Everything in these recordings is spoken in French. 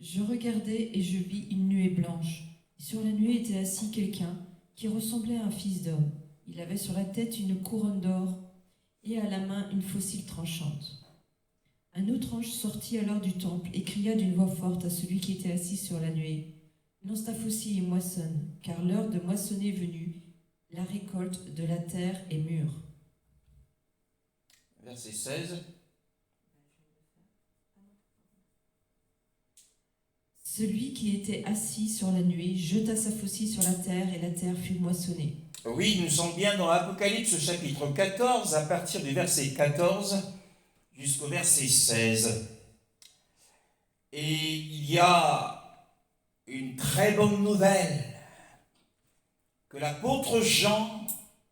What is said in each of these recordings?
Je regardai et je vis une nuée blanche. Et sur la nuée était assis quelqu'un qui ressemblait à un fils d'homme. Il avait sur la tête une couronne d'or et à la main une faucille tranchante. Un autre ange sortit alors du temple et cria d'une voix forte à celui qui était assis sur la nuée. Lance ta faucille et moissonne, car l'heure de moissonner est venue. La récolte de la terre est mûre. Verset 16. Celui qui était assis sur la nuée jeta sa faucille sur la terre et la terre fut moissonnée. Oui, nous sommes bien dans l'Apocalypse chapitre 14, à partir du verset 14 jusqu'au verset 16. Et il y a une très bonne nouvelle que l'apôtre Jean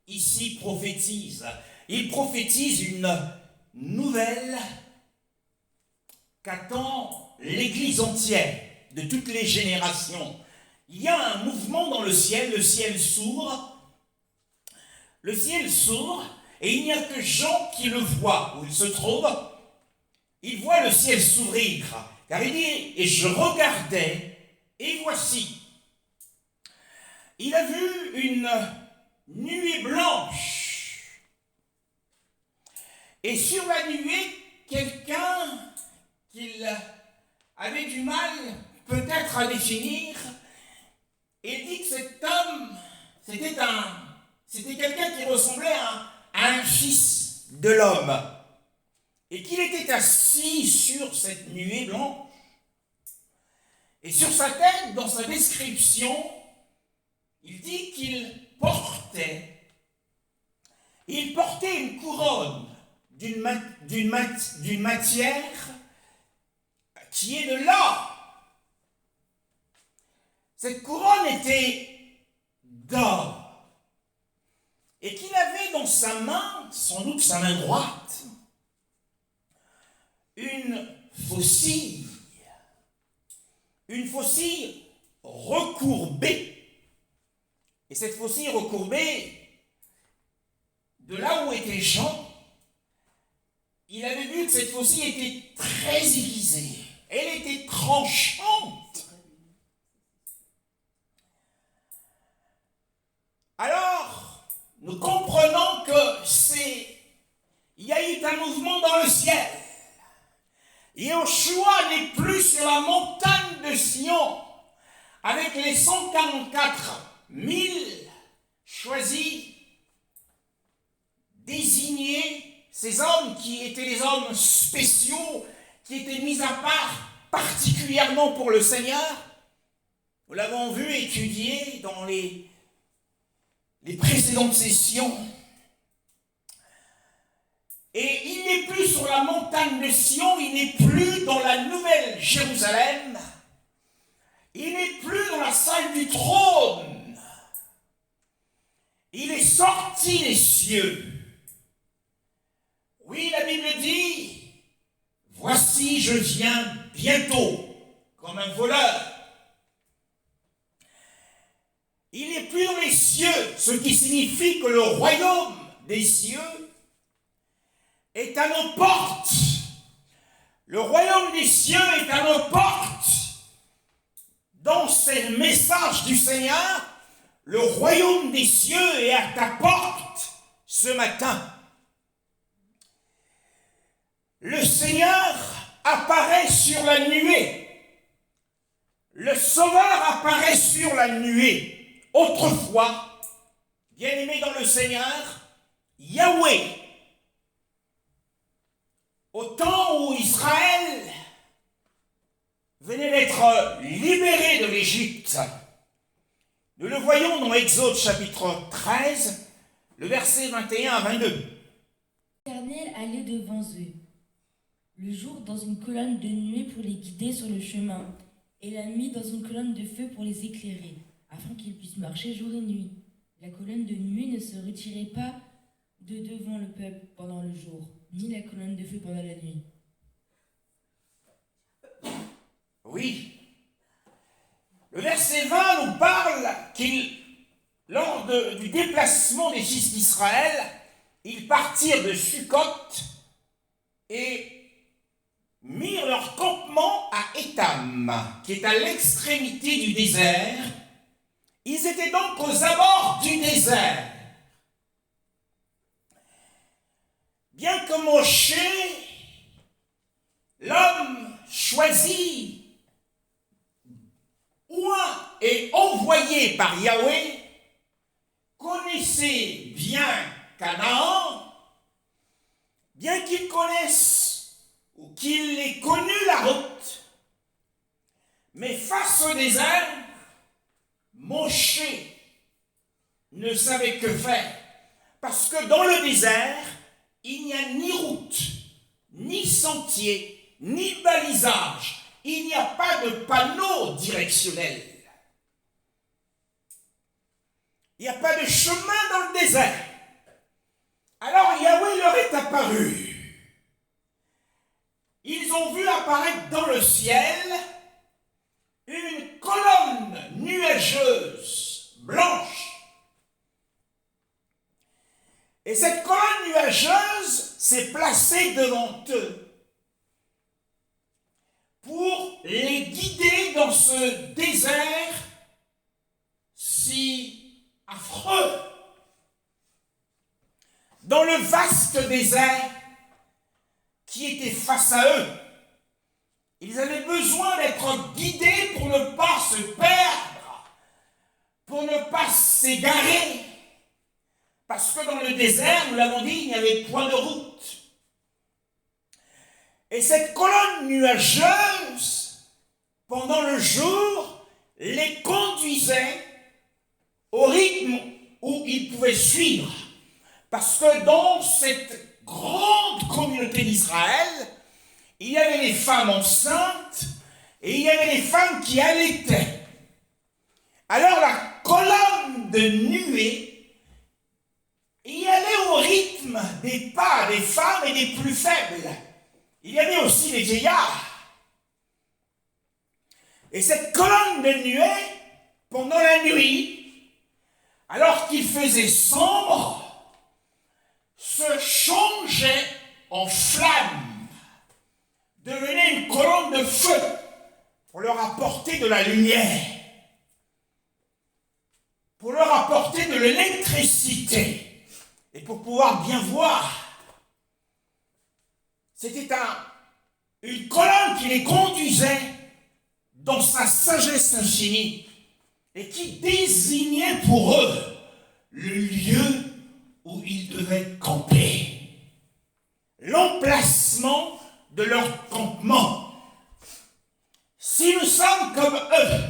ici prophétise. Il prophétise une nouvelle qu'attend l'Église entière, de toutes les générations. Il y a un mouvement dans le ciel s'ouvre. Le ciel s'ouvre et il n'y a que Jean qui le voit où il se trouve. Il voit le ciel s'ouvrir, car il dit « Et je regardais, et voici ». Il a vu une nuée blanche. Et sur la nuée, quelqu'un qu'il avait du mal peut-être à définir, et dit que cet homme, c'était quelqu'un qui ressemblait à un fils de l'homme, et qu'il était assis sur cette nuée blanche. Et sur sa tête, dans sa description, il dit qu'il portait une couronne d'une matière qui est de l'or. Cette couronne était d'or et qu'il avait dans sa main, sans doute sa main droite, une faucille recourbée. Et cette faucille recourbée, de là où était Jean, il avait vu que cette faucille était très aiguisée. Elle était tranchante. Alors, nous comprenons il y a eu un mouvement dans le ciel. Yeshua n'est plus sur la montagne de Sion avec les 144 000 choisis, désignés, ces hommes qui étaient les hommes spéciaux, qui étaient mis à part particulièrement pour le Seigneur. Nous l'avons vu étudier dans les précédentes sessions. Et il n'est plus sur la montagne de Sion, il n'est plus dans la nouvelle Jérusalem, il n'est plus dans la salle du trône. Il est sorti des cieux. Oui, la Bible dit, « Voici, je viens bientôt, comme un voleur. » Il n'est plus dans les cieux, ce qui signifie que le royaume des cieux est à nos portes. Le royaume des cieux est à nos portes. Dans ce message du Seigneur, le royaume des cieux est à ta porte ce matin. Le Seigneur apparaît sur la nuée. Le Sauveur apparaît sur la nuée. Autrefois, bien-aimé dans le Seigneur, Yahweh, au temps où Israël venait d'être libéré de l'Égypte, nous le voyons dans Exode chapitre 13, le verset 21 à 22. L'Éternel allait devant eux, le jour dans une colonne de nuée pour les guider sur le chemin, et la nuit dans une colonne de feu pour les éclairer, afin qu'ils puissent marcher jour et nuit. La colonne de nuée ne se retirait pas de devant le peuple pendant le jour, ni la colonne de feu pendant la nuit. Oui. Le verset 20 nous parle lors du déplacement des fils d'Israël, ils partirent de Sukkot et mirent leur campement à Étam, qui est à l'extrémité du désert. Ils étaient donc aux abords du désert. Bien que Moshe, l'homme choisi, oint et envoyé par Yahweh, connaissait bien Canaan, bien qu'il connaisse ou qu'il ait connu la route, mais face au désert, Moshe ne savait que faire, parce que dans le désert, il n'y a ni route, ni sentier, ni balisage, il n'y a pas de panneau directionnel. Il n'y a pas de chemin dans le désert. Alors Yahweh leur est apparu. Ils ont vu apparaître dans le ciel une colonne nuageuse, blanche. Et cette colonne nuageuse s'est placée devant eux pour les guider dans ce désert si affreux. Dans le vaste désert qui était face à eux. Ils avaient besoin d'être guidés pour ne pas se perdre, pour ne pas s'égarer. Parce que dans le désert, nous l'avons dit, il n'y avait point de route. Et cette colonne nuageuse, pendant le jour, les conduisait au rythme où ils pouvaient suivre. Parce que dans cette grande communauté d'Israël, il y avait les femmes enceintes et il y avait les femmes qui allaitaient. Alors la colonne de nuée y allait au rythme des pas des femmes et des plus faibles. Il y avait aussi les vieillards. Et cette colonne de nuée, pendant la nuit, alors qu'il faisait sombre, se changeait en flamme, devenait une colonne de feu pour leur apporter de la lumière, pour leur apporter de l'électricité et pour pouvoir bien voir. C'était une colonne qui les conduisait dans sa sagesse infinie et qui désignait pour eux le lieu où ils devaient camper, l'emplacement de leur campement. Si nous sommes comme eux,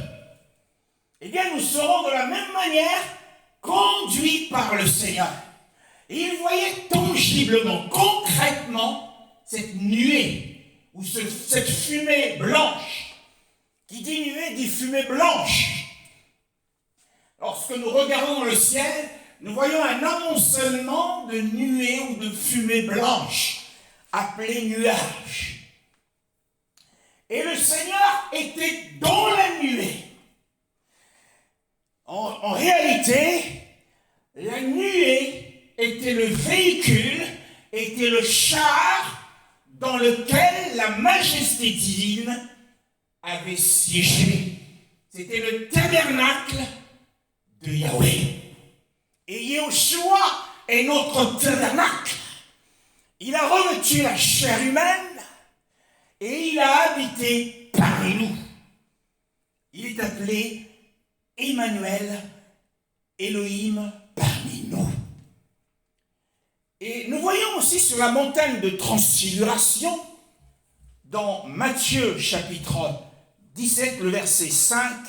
eh bien nous serons de la même manière conduits par le Seigneur. Et ils voyaient tangiblement, concrètement, cette nuée, ou cette fumée blanche. Qui dit nuée, dit fumée blanche. Lorsque nous regardons dans le ciel, nous voyons un amoncellement de nuées ou de fumée blanche, appelé nuage. Et le Seigneur était dans la nuée. En réalité, la nuée était le véhicule, était le char dans lequel la majesté divine avait siégé. C'était le tabernacle de Yahweh. Et Yahushua est notre tabernacle. Il a revêtu la chair humaine et il a habité parmi nous. Il est appelé Emmanuel, Elohim parmi nous. Et nous voyons aussi sur la montagne de transfiguration, dans Matthieu chapitre 17, le verset 5,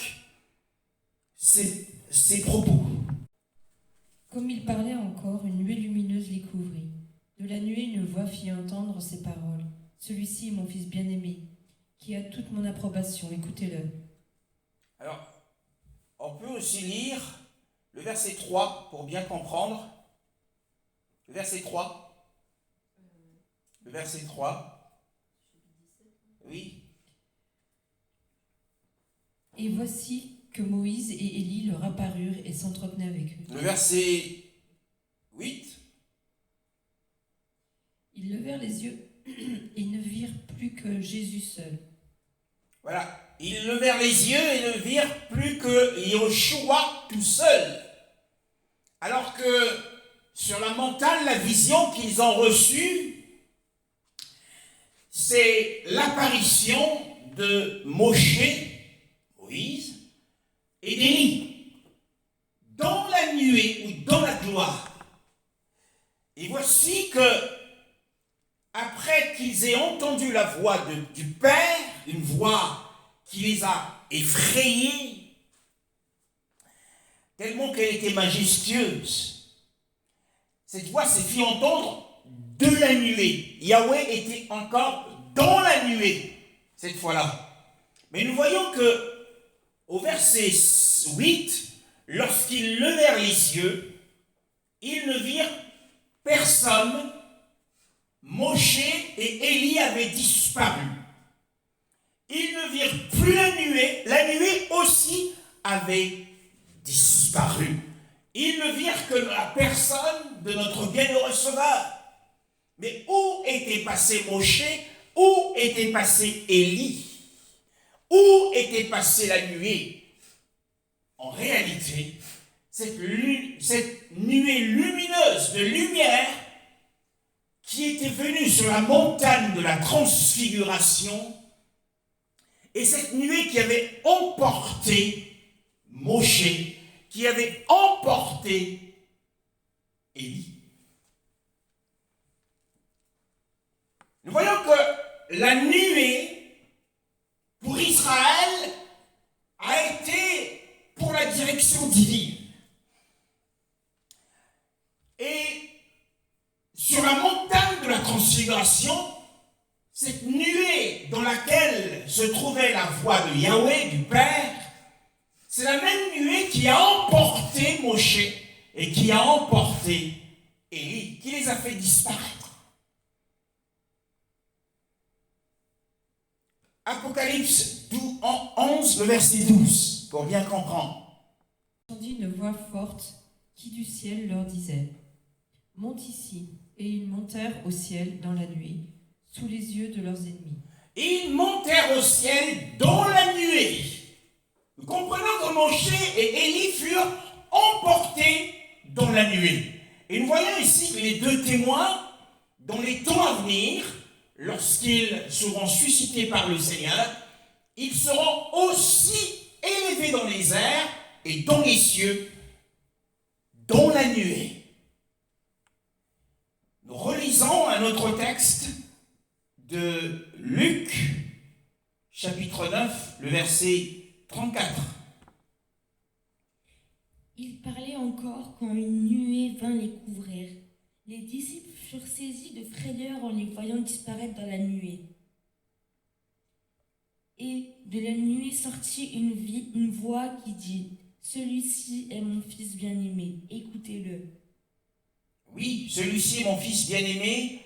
ces propos. Comme il parlait encore, une nuée lumineuse les couvrit. De la nuée, une voix fit entendre ces paroles. Celui-ci est mon fils bien-aimé, qui a toute mon approbation. Écoutez-le. Alors, on peut aussi lire le verset 3 pour bien comprendre. Le verset 3. Le verset 3. Oui. Et voici que Moïse et Élie leur apparurent et s'entretenaient avec eux. Le verset 8. Ils levèrent les yeux et ne virent plus que Jésus seul. Voilà, ils levèrent les yeux et ne virent plus que Yoshua tout seul. Alors que sur la montagne, la vision qu'ils ont reçue, c'est l'apparition de Moïse et d'Élie, dans la nuée ou dans la gloire. Et voici que, après qu'ils aient entendu la voix du Père, une voix qui les a effrayés, tellement qu'elle était majestueuse, cette voix s'est fait entendre de la nuée. Yahweh était encore dans la nuée, cette fois-là. Mais nous voyons que, au verset 8, lorsqu'ils levèrent les yeux, ils ne virent personne. Moshe et Élie avaient disparu. Ils ne virent plus la nuée aussi avait disparu. Ils ne virent que la personne de notre bienheureux Sauveur. Mais où était passé Moshe? Où était passé Élie? Où était passée la nuée? En réalité, cette nuée lumineuse de lumière qui était venue sur la montagne de la transfiguration, et cette nuée qui avait emporté Moshe, qui avait emporté Élie. Nous voyons que la nuée, pour Israël, a été pour la direction divine. Et sur la montagne de la transfiguration, cette nuée dans laquelle se trouvait la voix de Yahweh, du Père, c'est la même nuée qui a emporté Moshe et qui a emporté Élie, qui les a fait disparaître. Apocalypse 11, le verset 12, pour bien comprendre. J'entendis une voix forte qui du ciel leur disait « Monte ici ». Et ils montèrent au ciel dans la nuée, sous les yeux de leurs ennemis. Ils montèrent au ciel dans la nuée. Nous comprenons que Moshe et Élie furent emportés dans la nuée. Et nous voyons ici que les deux témoins, dans les temps à venir, lorsqu'ils seront suscités par le Seigneur, ils seront aussi élevés dans les airs et dans les cieux, dans la nuée. Nous relisons un autre texte de Luc, chapitre 9, le verset 34. Il parlait encore quand une nuée vint les couvrir. Les disciples furent saisis de frayeur en les voyant disparaître dans la nuée. Et de la nuée sortit une voix qui dit « Celui-ci est mon fils bien-aimé, écoutez-le. » Oui, celui-ci est mon fils bien-aimé,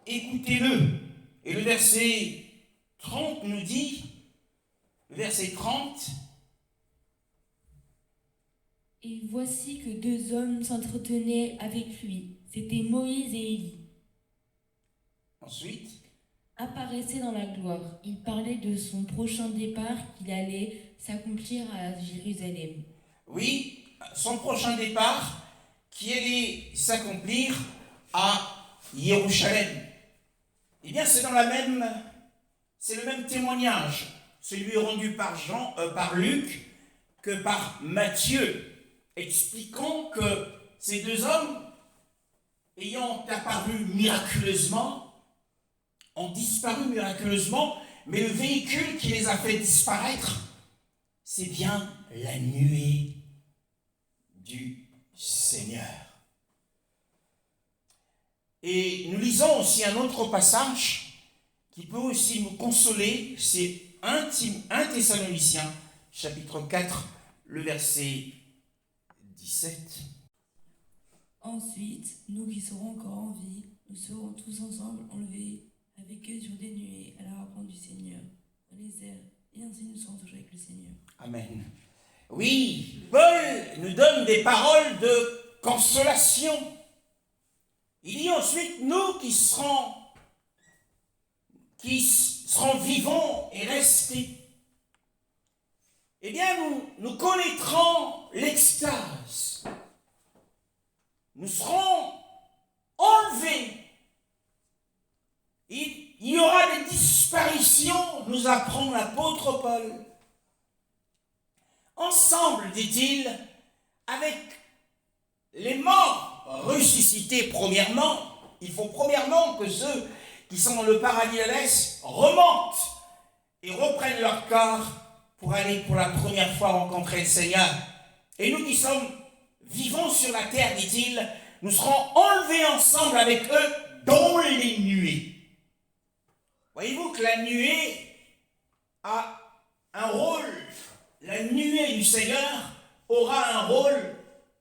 écoutez-le. Et le verset 30 nous dit, le verset 30, « Et voici que deux hommes s'entretenaient avec lui. C'était Moïse et Élie. Ensuite, Apparaissaient dans la gloire. Il parlait de son prochain départ qu'il allait s'accomplir à Jérusalem. Oui, son prochain départ qui allait s'accomplir à Jérusalem. Eh bien, c'est le même témoignage, celui rendu par Luc que par Matthieu, expliquant que ces deux hommes, ayant apparu miraculeusement, ont disparu miraculeusement, mais le véhicule qui les a fait disparaître, c'est bien la nuée du Seigneur. Et nous lisons aussi un autre passage qui peut aussi nous consoler, c'est 1 Thessaloniciens, chapitre 4, le verset 17. Ensuite, nous qui serons encore en vie, nous serons tous ensemble enlevés avec eux sur des nuées à la rencontre du Seigneur, dans les airs, et ainsi nous serons toujours avec le Seigneur. Amen. Oui, Paul nous donne des paroles de consolation. Il dit ensuite, nous qui seront vivants et restés, eh bien nous connaîtrons l'extase. Nous serons enlevés. Il y aura des disparitions, nous apprend l'apôtre Paul. Ensemble, dit-il, avec les morts ressuscités premièrement. Il faut premièrement que ceux qui sont dans le paradis céleste remontent et reprennent leur corps pour aller pour la première fois rencontrer le Seigneur. Et nous qui sommes vivants sur la terre, dit-il, nous serons enlevés ensemble avec eux dans les nuées. Voyez-vous que la nuée a un rôle. La nuée du Seigneur aura un rôle.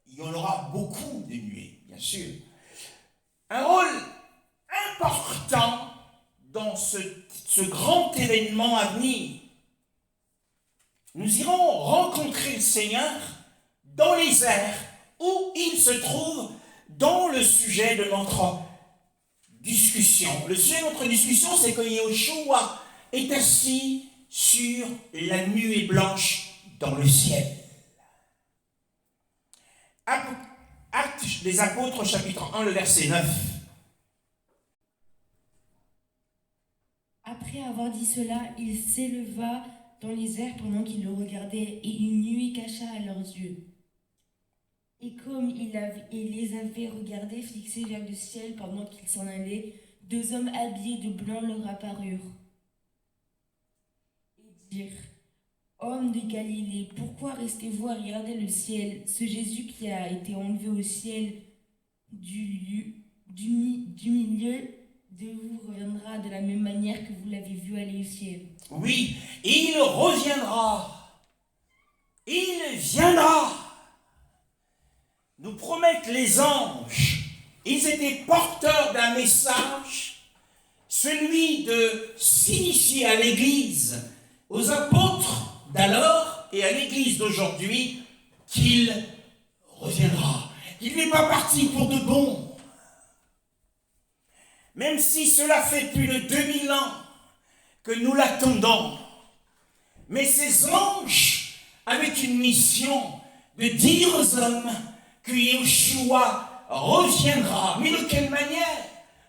Il y en aura beaucoup de nuées, bien sûr. Un rôle important dans ce grand événement à venir. Nous irons rencontrer le Seigneur dans les airs où il se trouve dans le sujet de notre discussion. Le sujet de notre discussion, c'est que Yeshua est assis sur la nuée blanche dans le ciel. Actes des Apôtres, chapitre 1, le verset 9. Après avoir dit cela, il s'éleva dans les airs pendant qu'ils le regardaient, et une nuée cacha à leurs yeux. Et comme il les avait regardés fixés vers le ciel pendant qu'ils s'en allaient, deux hommes habillés de blanc leur apparurent et dirent: Hommes de Galilée, pourquoi restez-vous à regarder le ciel? Ce Jésus qui a été enlevé au ciel du milieu de vous reviendra de la même manière que vous l'avez vu aller au ciel. Oui, il reviendra. Il viendra. Nous promettent les anges. Ils étaient porteurs d'un message, celui de signifier à l'Église, aux apôtres d'alors et à l'Église d'aujourd'hui, qu'il reviendra. Il n'est pas parti pour de bon. Même si cela fait plus de 2000 ans que nous l'attendons. Mais ces anges avaient une mission de dire aux hommes que Yeshua reviendra. Mais de quelle manière?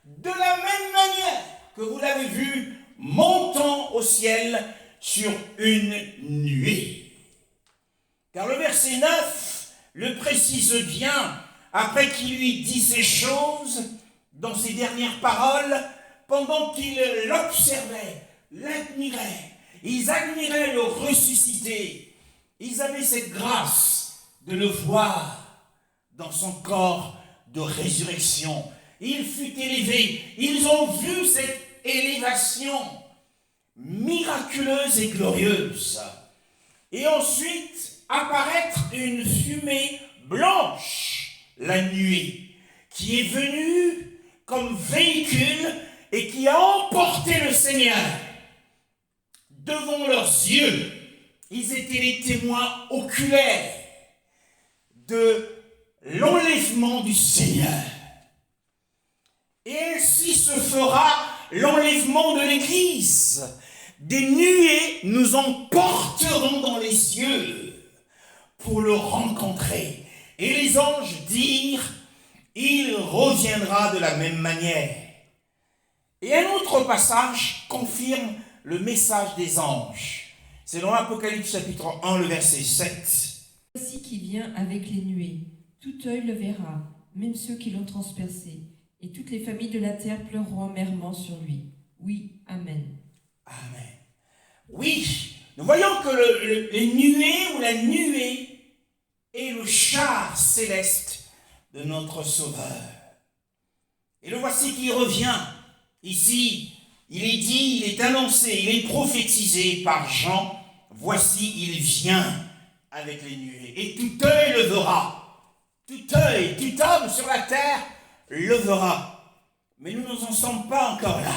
De la même manière que vous l'avez vu montant au ciel sur une nuée. Car le verset 9 le précise bien, après qu'il lui dit ces choses, dans ses dernières paroles, pendant qu'ils l'observaient, l'admiraient, ils admiraient le ressuscité. Ils avaient cette grâce de le voir dans son corps de résurrection. Il fut élevé. Ils ont vu cette élévation miraculeuse et glorieuse. Et ensuite, apparaître une fumée blanche, la nuée, qui est venue comme véhicule et qui a emporté le Seigneur devant leurs yeux. Ils étaient les témoins oculaires de l'enlèvement du Seigneur. Et ainsi se fera l'enlèvement de l'Église. Des nuées nous emporteront dans les cieux pour le rencontrer. Et les anges dirent: il reviendra de la même manière. Et un autre passage confirme le message des anges. C'est dans l'Apocalypse chapitre 1, le verset 7. Voici qui vient avec les nuées. Tout œil le verra, même ceux qui l'ont transpercé. Et toutes les familles de la terre pleureront amèrement sur lui. Oui, Amen. Amen. Oui, nous voyons que les nuées ou la nuée est le char céleste de notre Sauveur. Et le voici qui revient. Ici, il est dit, il est annoncé, il est prophétisé par Jean. Voici, il vient avec les nuées. Et tout œil le verra. Tout œil, tout homme sur la terre le verra. Mais nous n'en sommes pas encore là.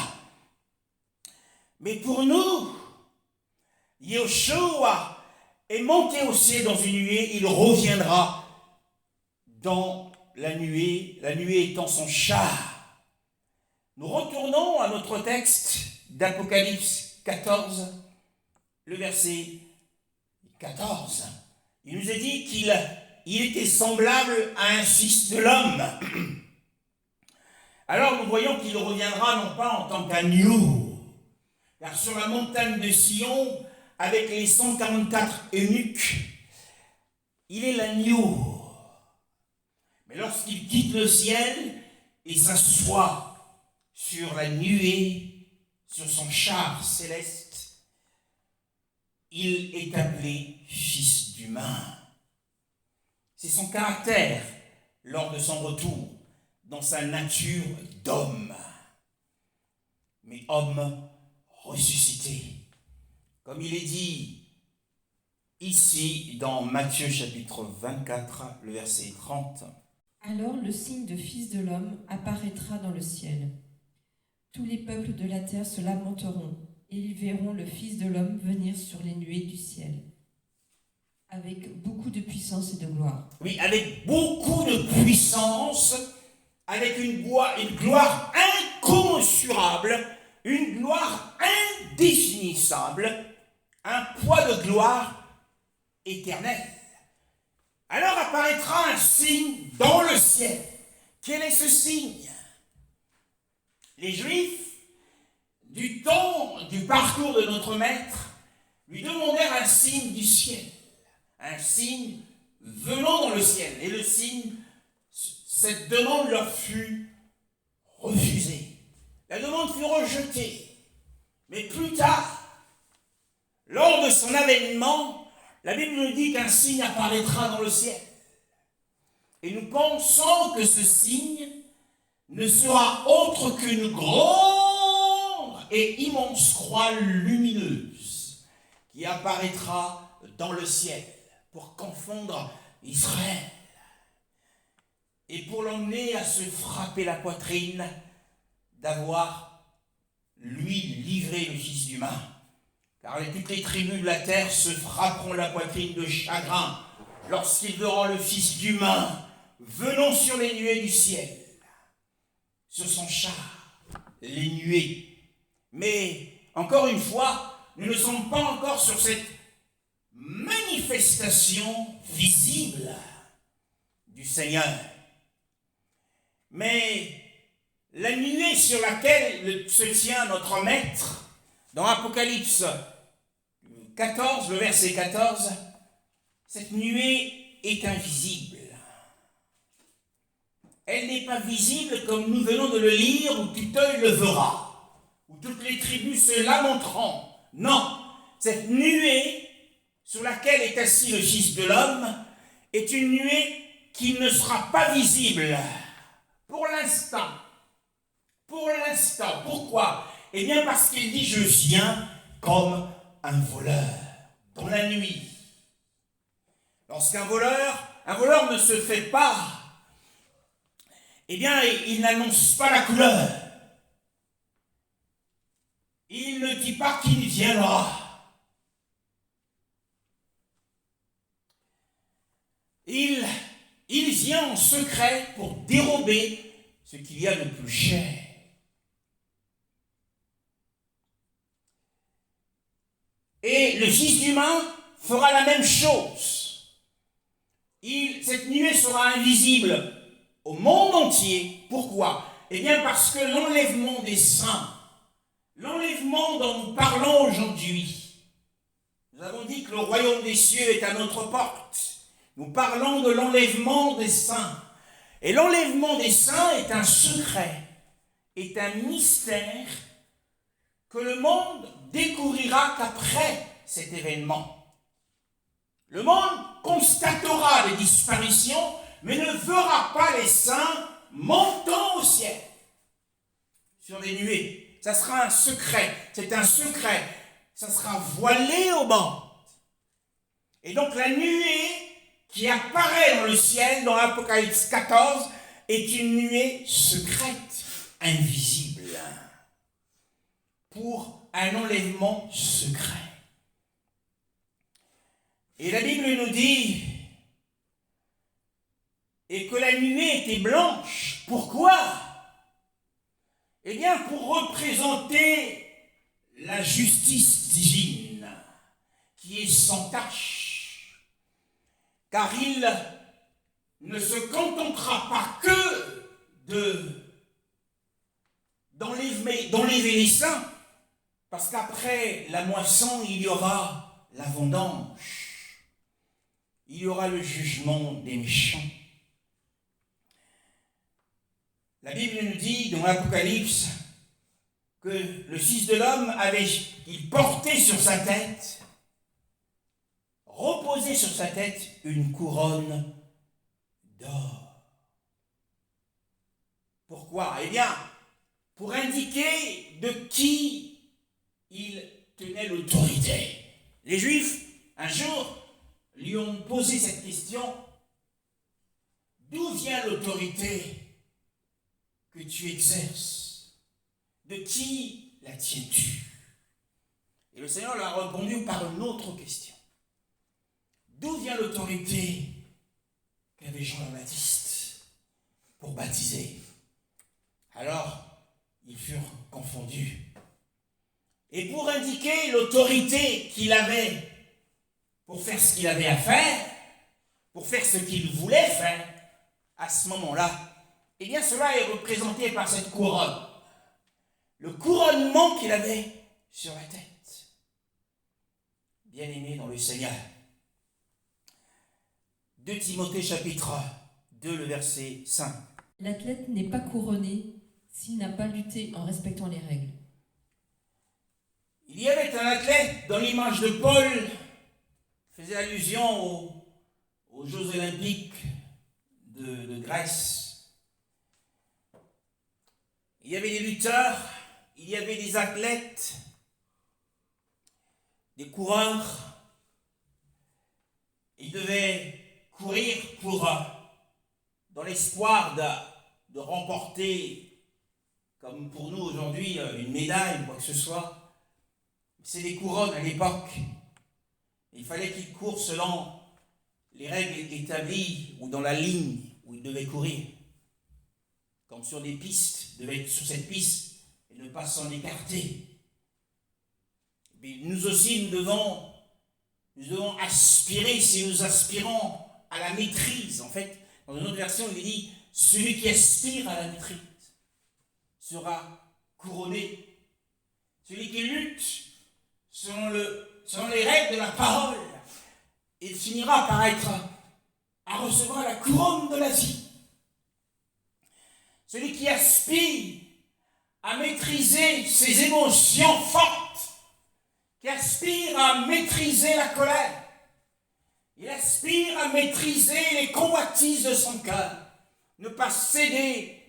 Mais pour nous, Yeshua est monté au ciel dans une nuée. Il reviendra dans la nuée étant son char. Nous retournons à notre texte d'Apocalypse 14, le verset 14. Il nous est dit qu'il était semblable à un fils de l'homme. Alors nous voyons qu'il reviendra non pas en tant qu'agneau, car sur la montagne de Sion, avec les 144 eunuques, il est l'agneau. Mais lorsqu'il quitte le ciel et s'assoit sur la nuée, sur son char céleste, il est appelé fils d'humain. C'est son caractère lors de son retour, dans sa nature d'homme, mais homme ressuscité. Comme il est dit ici dans Matthieu chapitre 24, le verset 30. Alors le signe de Fils de l'homme apparaîtra dans le ciel. Tous les peuples de la terre se lamenteront, et ils verront le Fils de l'homme venir sur les nuées du ciel, avec beaucoup de puissance et de gloire. Oui, avec beaucoup de puissance, avec une gloire incommensurable, une gloire indéfinissable, un poids de gloire éternelle. Alors apparaîtra un signe dans le ciel. Quel est ce signe? Les Juifs, du temps du parcours de notre Maître, lui demandèrent un signe du ciel, un signe venant dans le ciel. Et le signe, cette demande leur fut refusée. La demande fut rejetée. Mais plus tard, lors de son avènement, la Bible nous dit qu'un signe apparaîtra dans le ciel. Et nous pensons que ce signe ne sera autre qu'une grande et immense croix lumineuse qui apparaîtra dans le ciel pour confondre Israël et pour l'emmener à se frapper la poitrine d'avoir, lui, livré le Fils d'humain. Car toutes les tribus de la terre se frapperont la poitrine de chagrin lorsqu'ils verront le Fils d'humain venant sur les nuées du ciel, sur son char, les nuées. Mais, encore une fois, nous ne sommes pas encore sur cette manifestation visible du Seigneur. Mais la nuée sur laquelle se tient notre Maître, dans Apocalypse 14, le verset 14, cette nuée est invisible. Elle n'est pas visible comme nous venons de le lire, où tout œil le verra, où toutes les tribus se lamenteront. Non, cette nuée sur laquelle est assis le Fils de l'homme est une nuée qui ne sera pas visible pour l'instant. Pour l'instant. Pourquoi? Eh bien parce qu'il dit « Je viens comme un voleur dans la nuit ». Lorsqu'un voleur ne se fait pas, eh bien il n'annonce pas la couleur. Il ne dit pas qu'il viendra. Il vient en secret pour dérober ce qu'il y a de plus cher. Et le Fils d'humain fera la même chose. Cette nuée sera invisible au monde entier. Pourquoi? Eh bien parce que l'enlèvement des saints, l'enlèvement dont nous parlons aujourd'hui, nous avons dit que le royaume des cieux est à notre porte. Nous parlons de l'enlèvement des saints. Et l'enlèvement des saints est un secret, est un mystère que le monde découvrira qu'après cet événement. Le monde constatera les disparitions, mais ne verra pas les saints montant au ciel sur des nuées. Ça sera un secret, c'est un secret. Ça sera voilé au monde. Et donc la nuée qui apparaît dans le ciel, dans l'Apocalypse 14, est une nuée secrète, invisible, pour un enlèvement secret. Et la Bible nous dit, et que la nuée était blanche. Pourquoi? Eh bien, pour représenter la justice divine qui est sans tache, car il ne se contentera pas que d'enlever les saints, parce qu'après la moisson, il y aura la vendange, il y aura le jugement des méchants. La Bible nous dit dans l'Apocalypse que le Fils de l'homme il portait sur sa tête, reposait sur sa tête une couronne d'or. Pourquoi? Eh bien, pour indiquer de qui il tenait l'autorité. Les Juifs, un jour, lui ont posé cette question: d'où vient l'autorité que tu exerces? De qui la tiens-tu? Et le Seigneur leur a répondu par une autre question: d'où vient l'autorité qu'avait Jean le Baptiste pour baptiser? Alors, ils furent confondus. Et pour indiquer l'autorité qu'il avait pour faire ce qu'il avait à faire, pour faire ce qu'il voulait faire, à ce moment-là, eh bien cela est représenté par cette couronne. Le couronnement qu'il avait sur la tête. Bien-aimé dans le Seigneur. 2 Timothée chapitre 2, le verset 5. L'athlète n'est pas couronné s'il n'a pas lutté en respectant les règles. Il y avait un athlète dans l'image de Paul, faisait allusion aux Jeux olympiques de Grèce. Il y avait des lutteurs, il y avait des athlètes, des coureurs. Ils devaient courir dans l'espoir de remporter, comme pour nous aujourd'hui, une médaille ou quoi que ce soit. C'est des couronnes à l'époque. Il fallait qu'ils courent selon les règles établies ou dans la ligne où ils devaient courir. Comme sur des pistes, ils devaient être sur cette piste et ne pas s'en écarter. Mais nous aussi, nous devons aspirer, si nous aspirons à la maîtrise. En fait, dans une autre version, il dit « Celui qui aspire à la maîtrise sera couronné. Celui qui lutte selon les règles de la parole, il finira par à recevoir la couronne de la vie. Celui qui aspire à maîtriser ses émotions fortes, qui aspire à maîtriser la colère, il aspire à maîtriser les convoitises de son cœur, ne pas céder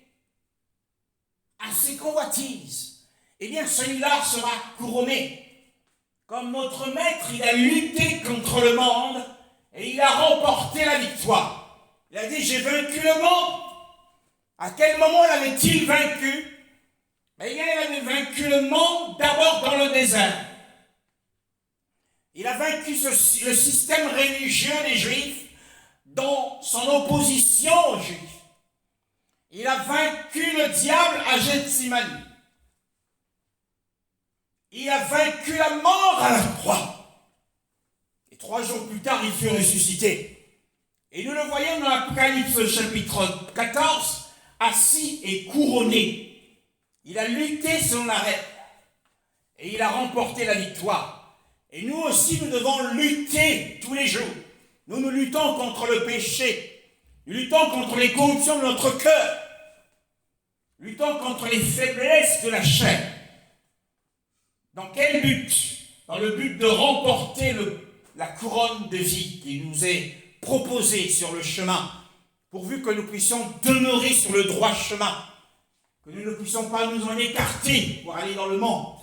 à ses convoitises, eh bien celui-là sera couronné. Comme notre maître, il a lutté contre le monde et il a remporté la victoire. Il a dit, j'ai vaincu le monde. À quel moment l'avait-il vaincu? Eh bien, il avait vaincu le monde d'abord dans le désert. Il a vaincu le système religieux des Juifs dans son opposition aux Juifs. Il a vaincu le diable à Gethsémani. Il a vaincu la mort à la croix. Et 3 jours plus tard, il fut ressuscité. Et nous le voyons dans l'Apocalypse chapitre 14, assis et couronné. Il a lutté selon la règle. Et il a remporté la victoire. Et nous aussi, nous devons lutter tous les jours. Nous luttons contre le péché. Nous luttons contre les corruptions de notre cœur. Luttons contre les faiblesses de la chair. Dans quel but? Dans le but de remporter la couronne de vie qui nous est proposée sur le chemin, pourvu que nous puissions demeurer sur le droit chemin, que nous ne puissions pas nous en écarter pour aller dans le monde,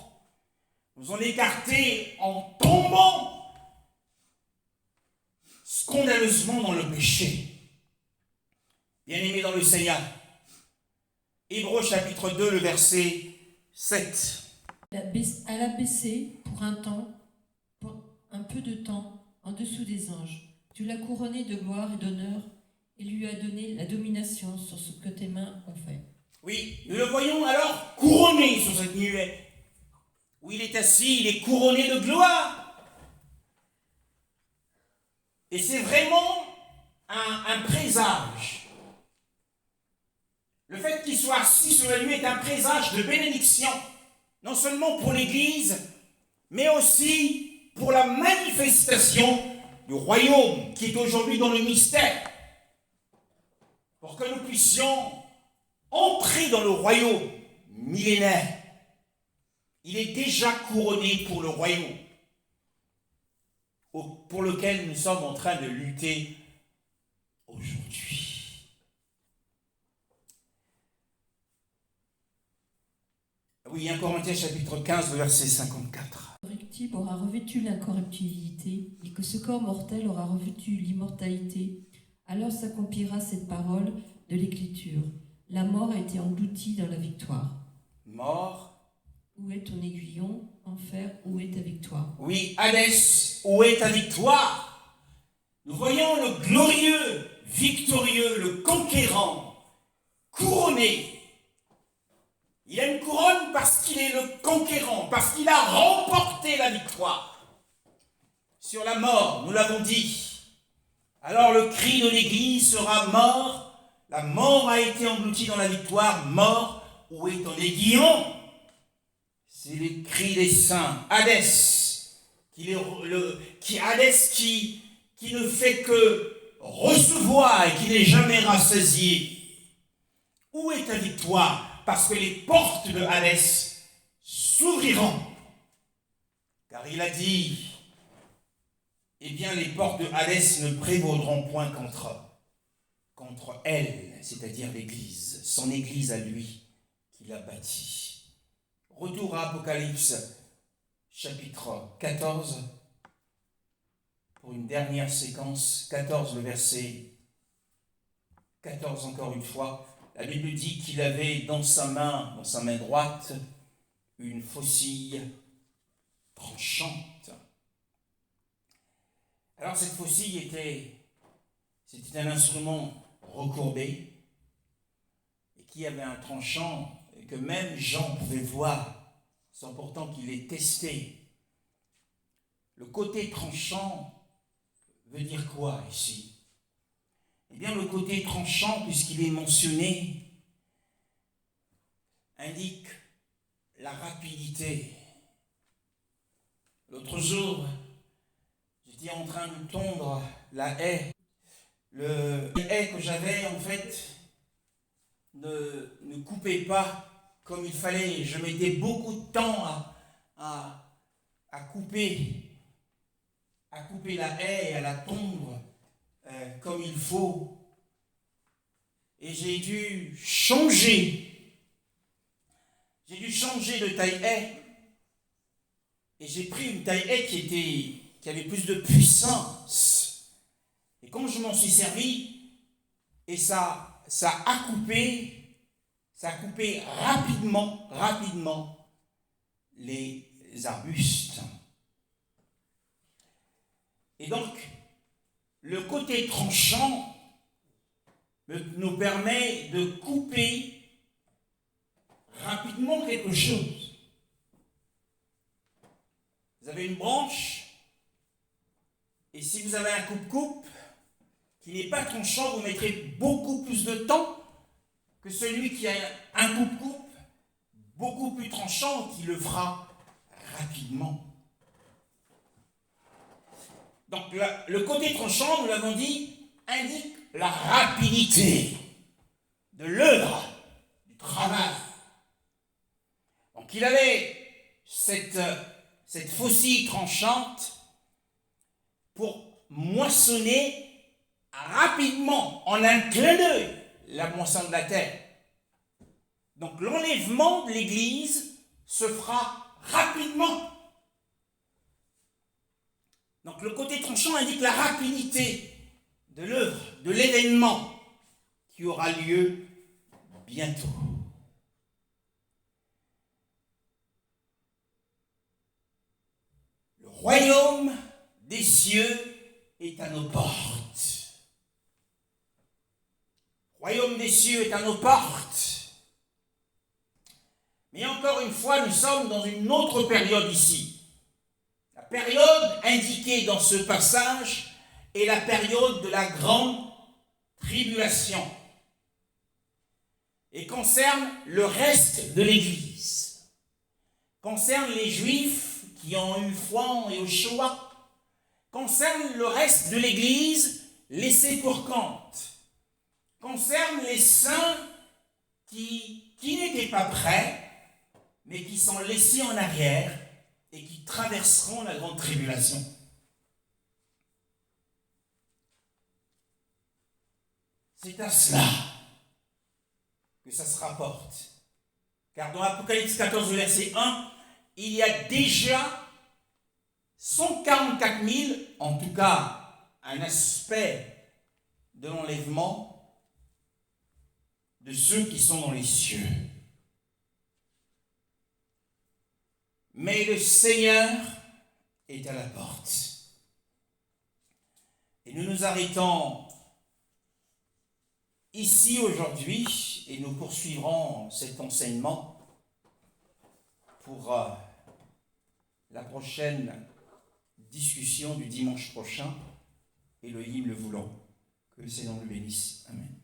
nous en écarter en tombant scandaleusement dans le péché. Bien-aimés dans le Seigneur, Hébreux chapitre 2, le verset 7. Elle a baissé pour un peu de temps, en dessous des anges. Tu l'as couronné de gloire et d'honneur et lui as donné la domination sur ce que tes mains ont fait. Oui, nous le voyons alors couronné sur cette nuée. où il est assis, il est couronné de gloire. Et c'est vraiment un présage. Le fait qu'il soit assis sur la nuée est un présage de bénédiction, non seulement pour l'Église, mais aussi pour la manifestation du royaume qui est aujourd'hui dans le mystère, pour que nous puissions entrer dans le royaume millénaire. Il est déjà couronné pour le royaume pour lequel nous sommes en train de lutter aujourd'hui. Oui, 1 Corinthiens chapitre 15, verset 54. Le corruptible aura revêtu l'incorruptibilité, et que ce corps mortel aura revêtu l'immortalité. Alors s'accomplira cette parole de l'Écriture. La mort a été engloutie dans la victoire. Mort. Où est ton aiguillon, enfer, où est ta victoire? Oui, Hadès, où est ta victoire? Nous voyons le glorieux, victorieux, le conquérant, couronné. Il a une couronne parce qu'il est le conquérant, parce qu'il a remporté la victoire sur la mort, nous l'avons dit. Alors le cri de l'Église sera mort. La mort a été engloutie dans la victoire. Mort, où est ton aiguillon? C'est les cris des saints. Hadès, qui ne fait que recevoir et qui n'est jamais rassasié. Où est ta victoire? Parce que les portes de Hadès s'ouvriront. Car il a dit, eh bien les portes de Hadès ne prévaudront point contre elle, c'est-à-dire l'Église, son Église à lui qu'il a bâtie. Retour à Apocalypse, chapitre 14, pour une dernière séquence, 14, le verset 14 encore une fois. La Bible dit qu'il avait dans sa main droite, une faucille tranchante. Alors cette faucille c'était un instrument recourbé, et qui avait un tranchant, et que même Jean pouvait voir, sans pourtant qu'il ait testé. Le côté tranchant veut dire quoi ici? Eh bien, le côté tranchant, puisqu'il est mentionné, indique la rapidité. L'autre jour, j'étais en train de tondre la haie. Le haie que j'avais, en fait, ne coupait pas comme il fallait. Je mettais beaucoup de temps à couper la haie et à la tondre comme il faut. Et j'ai dû changer de taille haie. Et j'ai pris une taille haie qui avait plus de puissance. Et quand je m'en suis servi, et ça a coupé rapidement les arbustes. Et donc, le côté tranchant nous permet de couper rapidement quelque chose. Vous avez une branche, et si vous avez un coupe-coupe qui n'est pas tranchant, vous mettrez beaucoup plus de temps que celui qui a un coupe-coupe beaucoup plus tranchant qui le fera rapidement. Donc le côté tranchant, nous l'avons dit, indique la rapidité de l'œuvre, du travail. Donc il avait cette faucille tranchante pour moissonner rapidement, en un clin d'œil, la moisson de la terre. Donc l'enlèvement de l'Église se fera rapidement. Donc le côté tranchant indique la rapidité de l'œuvre, de l'événement qui aura lieu bientôt. Le royaume des cieux est à nos portes. Le royaume des cieux est à nos portes. Mais en encore une fois, nous sommes dans une autre période ici. La période indiquée dans ce passage est la période de la grande tribulation et concerne le reste de l'Église, concerne les Juifs qui ont eu foi en Yeshua, concerne le reste de l'Église laissée pour compte, concerne les saints qui n'étaient pas prêts, mais qui sont laissés en arrière et qui traverseront la grande tribulation. C'est à cela que ça se rapporte. Car dans Apocalypse 14, verset 1, il y a déjà 144 000, en tout cas un aspect de l'enlèvement de ceux qui sont dans les cieux. Mais le Seigneur est à la porte. Et nous nous arrêtons ici aujourd'hui et nous poursuivrons cet enseignement pour la prochaine discussion du dimanche prochain, Elohim le voulant. Que le Seigneur nous bénisse. Amen.